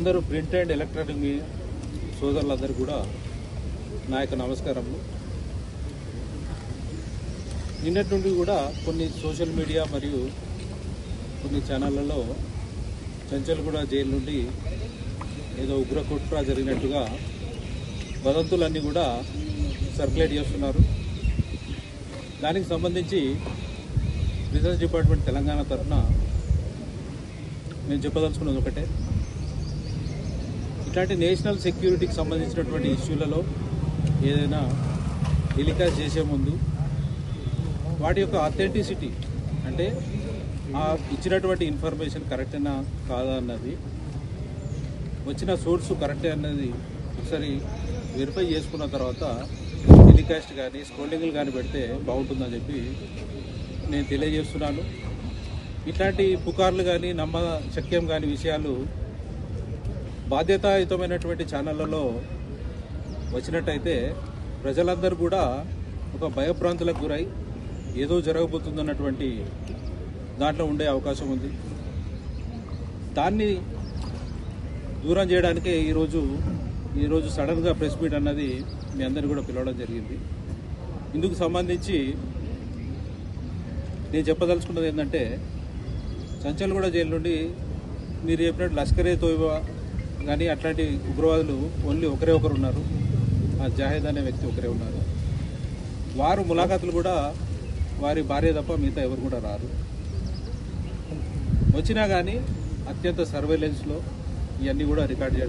అందరూ print and electronic media సోదరులందరూ కూడా నా యొక్క నమస్కారములు. నిన్నటి నుండి కూడా కొన్ని సోషల్ మీడియా మరియు కొన్ని ఛానళ్లలో చంచల్గూడ జైలు నుండి ఏదో ఉగ్రకుట్ర జరిగినట్టుగా వదంతులన్నీ కూడా సర్క్యులేట్ చేస్తున్నారు. దానికి సంబంధించి రీసెర్చ్ డిపార్ట్మెంట్ తెలంగాణ తరఫున నేను చెప్పదలుచుకున్నది ఒకటే, ఇట్లాంటి నేషనల్ సెక్యూరిటీకి సంబంధించినటువంటి ఇష్యూలలో ఏదైనా టెలికాస్ట్ చేసే ముందు వాటి యొక్క అథెంటిసిటీ, అంటే ఆ ఇచ్చినటువంటి ఇన్ఫర్మేషన్ కరెక్టేనా కాదా అన్నది, వచ్చిన సోర్సు కరెక్టే అన్నది ఒకసారి వెరిఫై చేసుకున్న తర్వాత టెలికాస్ట్ కానీ స్క్రోలింగ్లు కానీ పెడితే బాగుంటుందని చెప్పి నేను తెలియజేస్తున్నాను. ఇట్లాంటి పుకార్లు కానీ నమ్మశక్యం కాని విషయాలు బాధ్యతాయుతమైనటువంటి ఛానళ్లలో వచ్చినట్టయితే ప్రజలందరూ కూడా ఒక భయభ్రాంతులకు గురై ఏదో జరగబోతుందన్నటువంటి దాంట్లో ఉండే అవకాశం ఉంది. దాన్ని దూరం చేయడానికే ఈరోజు సడన్గా ప్రెస్ మీట్ అన్నది మీ అందరినీ కూడా పిలవడం జరిగింది. ఇందుకు సంబంధించి నేను చెప్పదలుచుకున్నది ఏంటంటే, చంచల్గూడ జైలు నుండి మీరు చెప్పినట్టు లష్కరే తోయిబా కానీ అట్లాంటి ఉగ్రవాదులు ఓన్లీ ఒకరే ఒకరు ఉన్నారు. ఆ జాహేద్ అనే వ్యక్తి ఒకరే ఉన్నారు. వారు ములాఖాతులు కూడా వారి భార్య తప్ప మిగతా ఎవరు కూడా రారు. వచ్చినా కానీ అత్యంత సర్వేలెన్స్లో ఇవన్నీ కూడా రికార్డ్ చేయడం